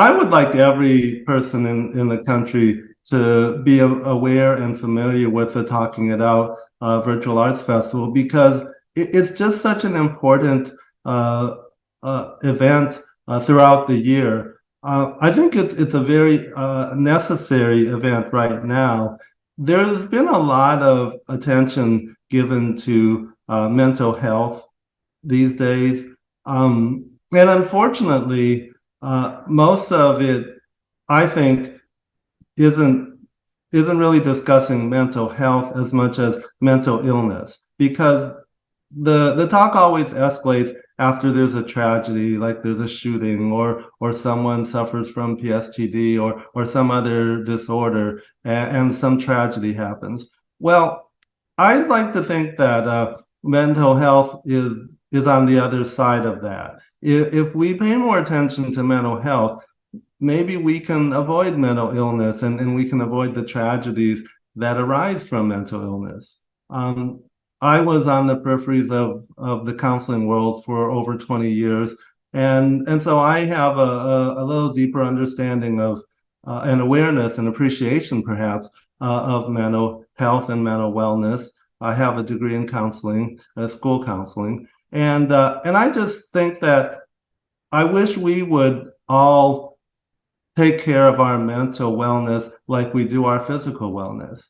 I would like every person in the country to be aware and familiar with the Talking It Out Virtual Arts Festival, because it's just such an important event throughout the year. I think it's a very necessary event right now. There's been a lot of attention given to mental health these days. And unfortunately, most of it, I think, isn't really discussing mental health as much as mental illness, because the talk always escalates after there's a tragedy, like there's a shooting or someone suffers from PSTD or some other disorder, and some tragedy happens. Well, I'd like to think that mental health is on the other side of that. If we pay more attention to mental health, maybe we can avoid mental illness, and we can avoid the tragedies that arise from mental illness. I was on the peripheries of the counseling world for over 20 years. And so I have a little deeper understanding of and awareness and appreciation, perhaps, of mental health and mental wellness. I have a degree in counseling, school counseling. And I just think that I wish we would all take care of our mental wellness like we do our physical wellness.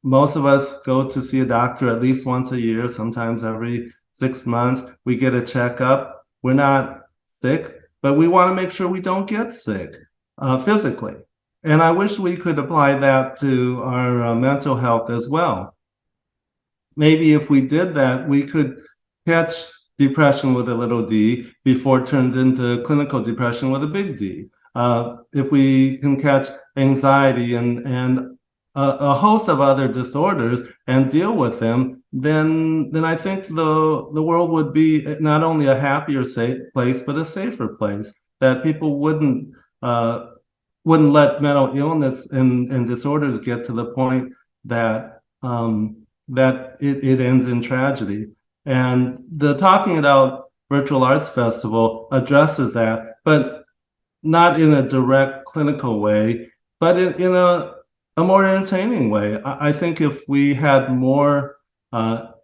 Most of us go to see a doctor at least once a year, sometimes every 6 months. We get a checkup. We're not sick, but we want to make sure we don't get sick physically. And I wish we could apply that to our mental health as well. Maybe if we did that, we could catch depression with a little d before it turns into clinical depression with a big D. If we can catch anxiety and a host of other disorders and deal with them, then I think the world would be not only a happier place, but a safer place. That people wouldn't let mental illness and disorders get to the point that it ends in tragedy. And the Talking It Out Virtual Arts Festival addresses that, but not in a direct clinical way, but in a more entertaining way. I think if we had more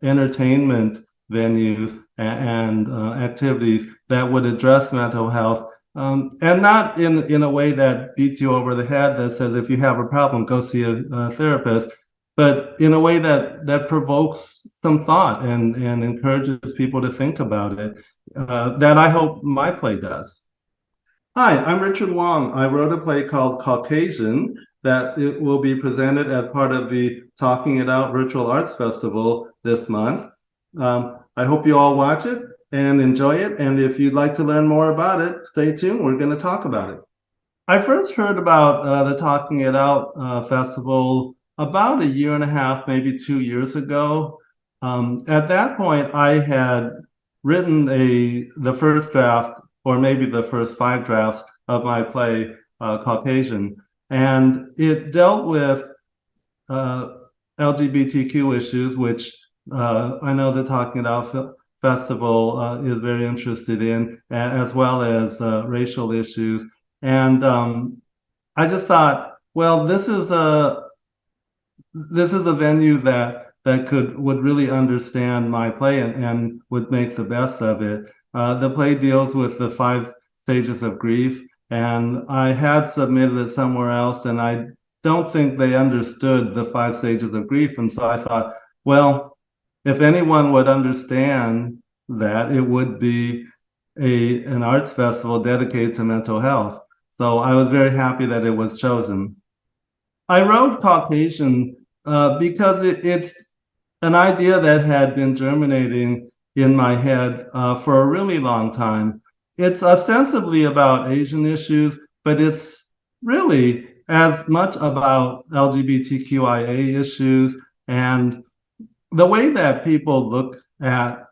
entertainment venues and activities that would address mental health, and not in a way that beats you over the head, that says if you have a problem, go see a therapist, but in a way that provokes some thought and encourages people to think about it, that I hope my play does. Hi, I'm Richard Wong. I wrote a play called caucAsian that it will be presented as part of the Talking It Out Virtual Arts Festival this month. I hope you all watch it and enjoy it. And if you'd like to learn more about it, stay tuned. We're going to talk about it. I first heard about the Talking It Out Festival about a year and a half, maybe 2 years ago. At that point, I had written the first draft, or maybe the first 5 drafts of my play, caucAsian. And it dealt with LGBTQ issues, which I know the Talking It Out Festival is very interested in, as well as racial issues. And I just thought, well, this is a venue that would really understand my play and would make the best of it. The play deals with the 5 stages of grief, and I had submitted it somewhere else, and I don't think they understood the 5 stages of grief. And so I thought, well, if anyone would understand that, it would be an arts festival dedicated to mental health. So I was very happy that it was chosen. I wrote caucAsian because it's an idea that had been germinating in my head for a really long time. It's ostensibly about Asian issues, but it's really as much about LGBTQIA issues and the way that people look at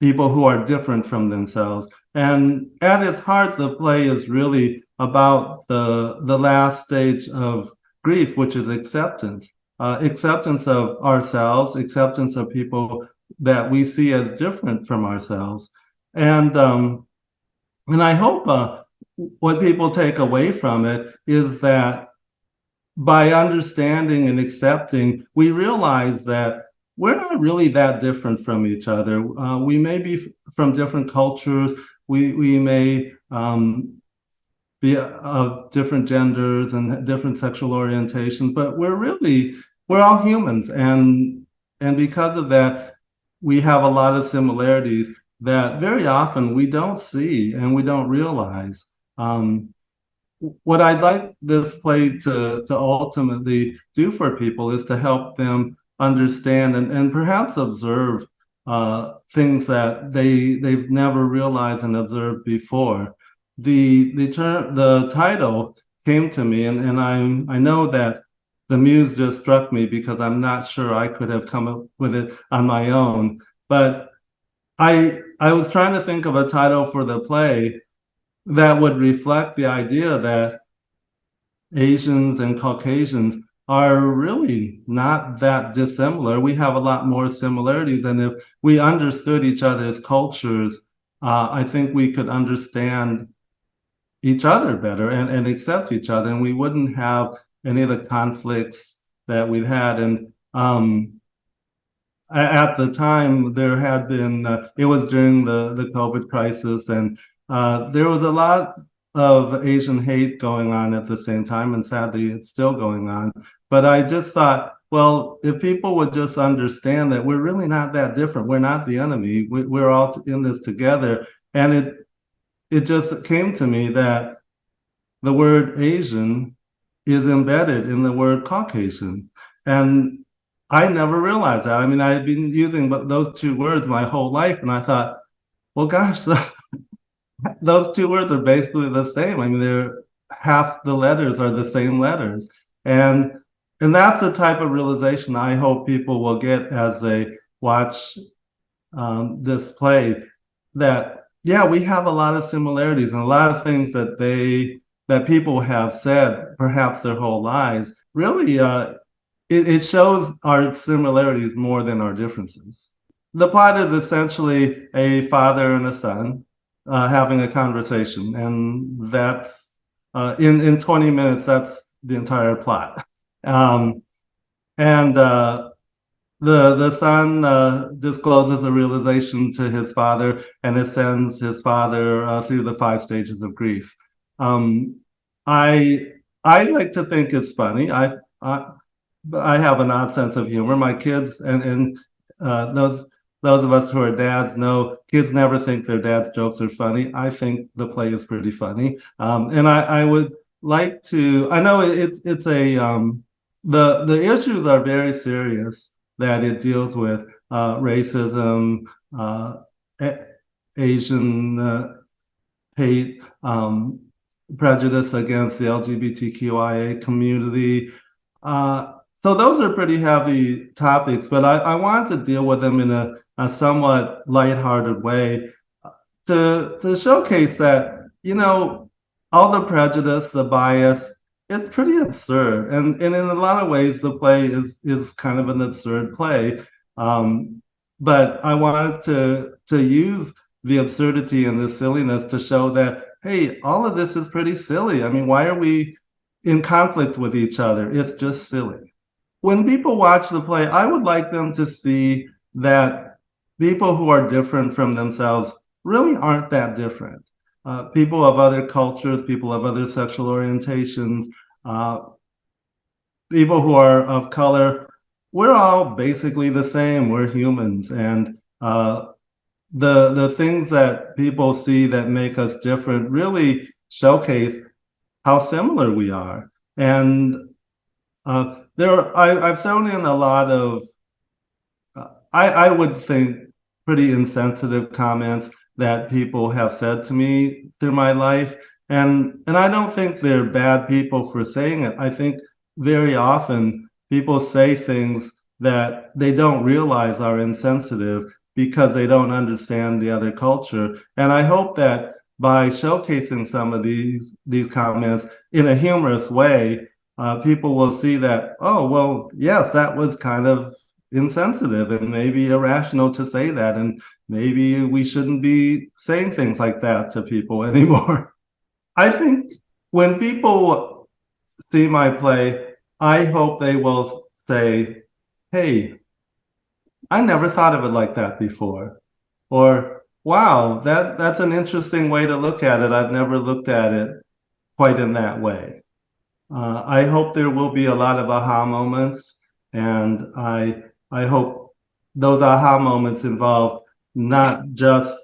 people who are different from themselves. And at its heart, the play is really about the last stage of grief, which is acceptance. Acceptance of ourselves, acceptance of people that we see as different from ourselves. And I hope what people take away from it is that by understanding and accepting, we realize that we're not really that different from each other. We may be from different cultures. We may be of different genders and different sexual orientations, but we're all humans, and because of that, we have a lot of similarities that very often we don't see and we don't realize. Um, what I'd like this play to ultimately do for people is to help them understand and perhaps observe things that they've never realized and observed before. The title came to me, and I know that the muse just struck me because I'm not sure I could have come up with it on my own. But I was trying to think of a title for the play that would reflect the idea that Asians and Caucasians are really not that dissimilar. We have a lot more similarities. And if we understood each other's cultures, I think we could understand each other better and accept each other. And we wouldn't have any of the conflicts that we've had. And at the time, there had been, it was during the COVID crisis, and there was a lot of Asian hate going on at the same time, and sadly, it's still going on. But I just thought, well, if people would just understand that we're really not that different, we're not the enemy, we're all in this together. And it just came to me that the word Asian is embedded in the word Caucasian. And I never realized that. I mean, I had been using those two words my whole life, and I thought, well, gosh, those two words are basically the same. I mean, they're half the letters are the same letters, and that's the type of realization I hope people will get as they watch this play. That yeah, we have a lot of similarities and a lot of things that people have said perhaps their whole lives. Really, it shows our similarities more than our differences. The plot is essentially a father and a son having a conversation, and that's in 20 minutes. That's the entire plot. Um, and the son discloses a realization to his father, and it sends his father through the 5 stages of grief. Um, I I like to think it's funny. I have an odd sense of humor. My kids and those of us who are dads know kids never think their dad's jokes are funny. I think the play is pretty funny, and I would like to. I know it's a the issues are very serious that it deals with racism, Asian hate, prejudice against the LGBTQIA community. So those are pretty heavy topics, but I wanted to deal with them in a somewhat lighthearted way to showcase that, all the prejudice, the bias, it's pretty absurd. And in a lot of ways, the play is kind of an absurd play. But I wanted to use the absurdity and the silliness to show that, hey, all of this is pretty silly. I mean, why are we in conflict with each other? It's just silly. When people watch the play, I would like them to see that people who are different from themselves really aren't that different. People of other cultures, people of other sexual orientations, uh, people who are of color, we're all basically the same. We're humans. And the things that people see that make us different really showcase how similar we are. And I've thrown in a lot of, I would think, pretty insensitive comments that people have said to me through my life. And I don't think they're bad people for saying it. I think very often people say things that they don't realize are insensitive because they don't understand the other culture. And I hope that by showcasing some of these comments in a humorous way, people will see that, oh, well, yes, that was kind of insensitive and maybe irrational to say that. And maybe we shouldn't be saying things like that to people anymore. I think when people see my play, I hope they will say, hey, I never thought of it like that before. Or, wow, that's an interesting way to look at it. I've never looked at it quite in that way. I hope there will be a lot of aha moments, and I hope those aha moments involve not just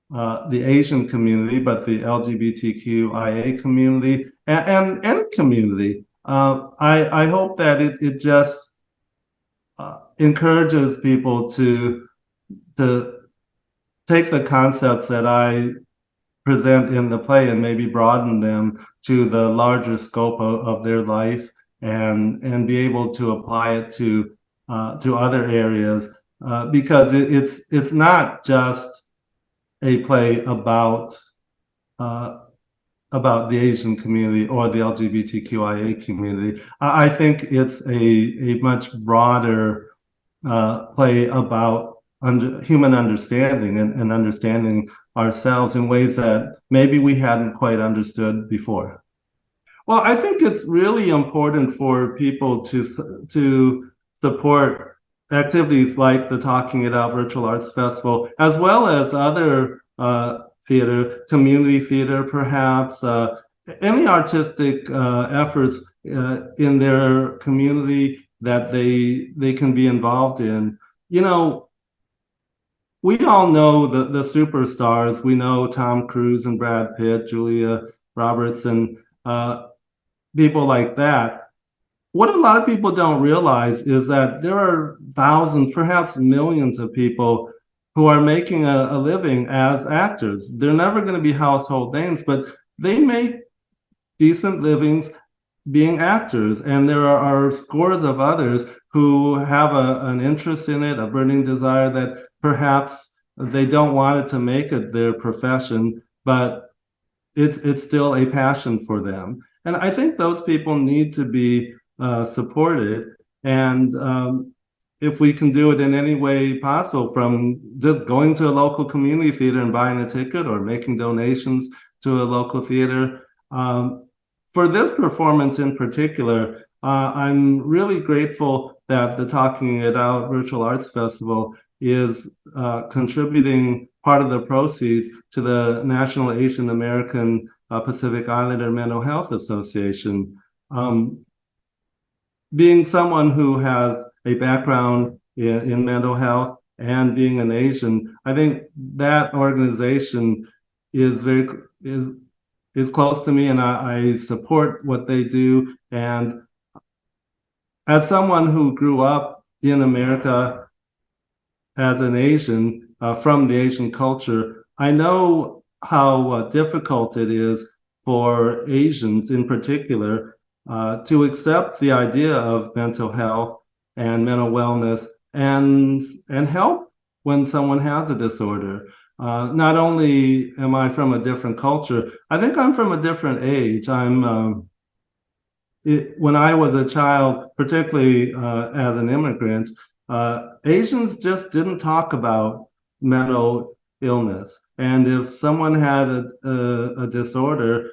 the Asian community, but the LGBTQIA community and any community. I hope that it just encourages people to take the concepts that I present in the play and maybe broaden them to the larger scope of their life and be able to apply it to other areas because it's not just a play uh, about the Asian community or the LGBTQIA community. I think it's a much broader play about human understanding and understanding ourselves in ways that maybe we hadn't quite understood before. Well, I think it's really important for people to support activities like the Talking It Out Virtual Arts Festival, as well as other theater, community theater, perhaps, any artistic efforts in their community that they can be involved in. You know, we all know the superstars. We know Tom Cruise and Brad Pitt, Julia Roberts, and people like that. What a lot of people don't realize is that there are thousands, perhaps millions of people who are making a living as actors. They're never going to be household names, but they make decent livings being actors. And there are scores of others who have an interest in it, a burning desire that perhaps they don't want it to make it their profession, but it's still a passion for them. And I think those people need to be supported. And if we can do it in any way possible, from just going to a local community theater and buying a ticket or making donations to a local theater. For this performance in particular, I'm really grateful that the Talking It Out Virtual Arts Festival is contributing part of the proceeds to the National Asian American Pacific Islander Mental Health Association. Being someone who has a background in mental health and being an Asian, I think that organization is very is close to me, and I support what they do. And as someone who grew up in America as an Asian from the Asian culture, I know how difficult it is for Asians in particular to accept the idea of mental health and mental wellness and help when someone has a disorder. Not only am I from a different culture, I think I'm from a different age. When I was a child, particularly as an immigrant, Asians just didn't talk about mental illness. And if someone had a disorder,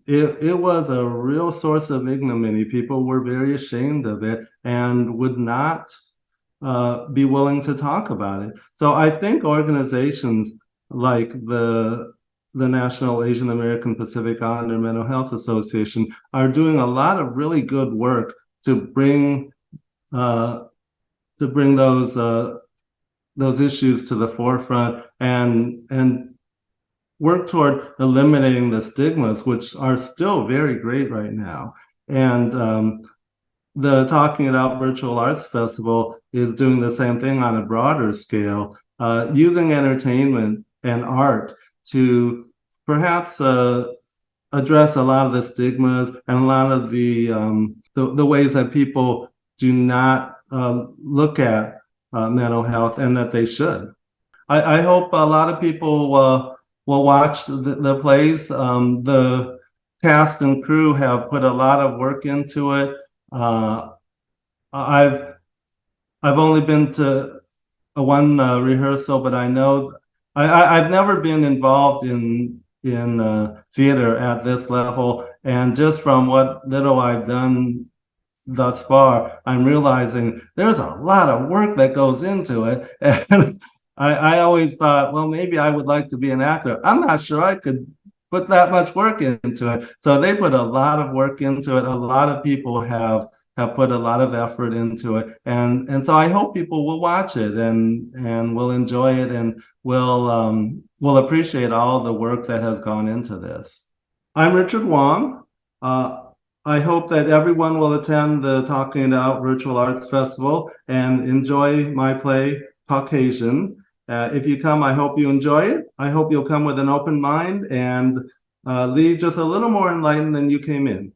it was a real source of ignominy. People were very ashamed of it and would not be willing to talk about it. So I think organizations like the National Asian American Pacific Islander Mental Health Association are doing a lot of really good work to bring those issues to the forefront and work toward eliminating the stigmas, which are still very great right now. And the Talking It Out Virtual Arts Festival is doing the same thing on a broader scale, using entertainment and art to perhaps address a lot of the stigmas and a lot of the ways that people do not look at mental health, and that they should. I hope a lot of people will watch the plays. The cast and crew have put a lot of work into it. I've only been to one rehearsal, but I know I've never been involved in theater at this level. And just from what little I've done thus far, I'm realizing there's a lot of work that goes into it. And I always thought, well, maybe I would like to be an actor. I'm not sure I could put that much work into it. So they put a lot of work into it. A lot of people have put a lot of effort into it. And so I hope people will watch it and will enjoy it and will appreciate all the work that has gone into this. I'm Richard Wong. I hope that everyone will attend the Talking It Out Virtual Arts Festival and enjoy my play, caucAsian. If you come, I hope you enjoy it. I hope you'll come with an open mind and leave just a little more enlightened than you came in.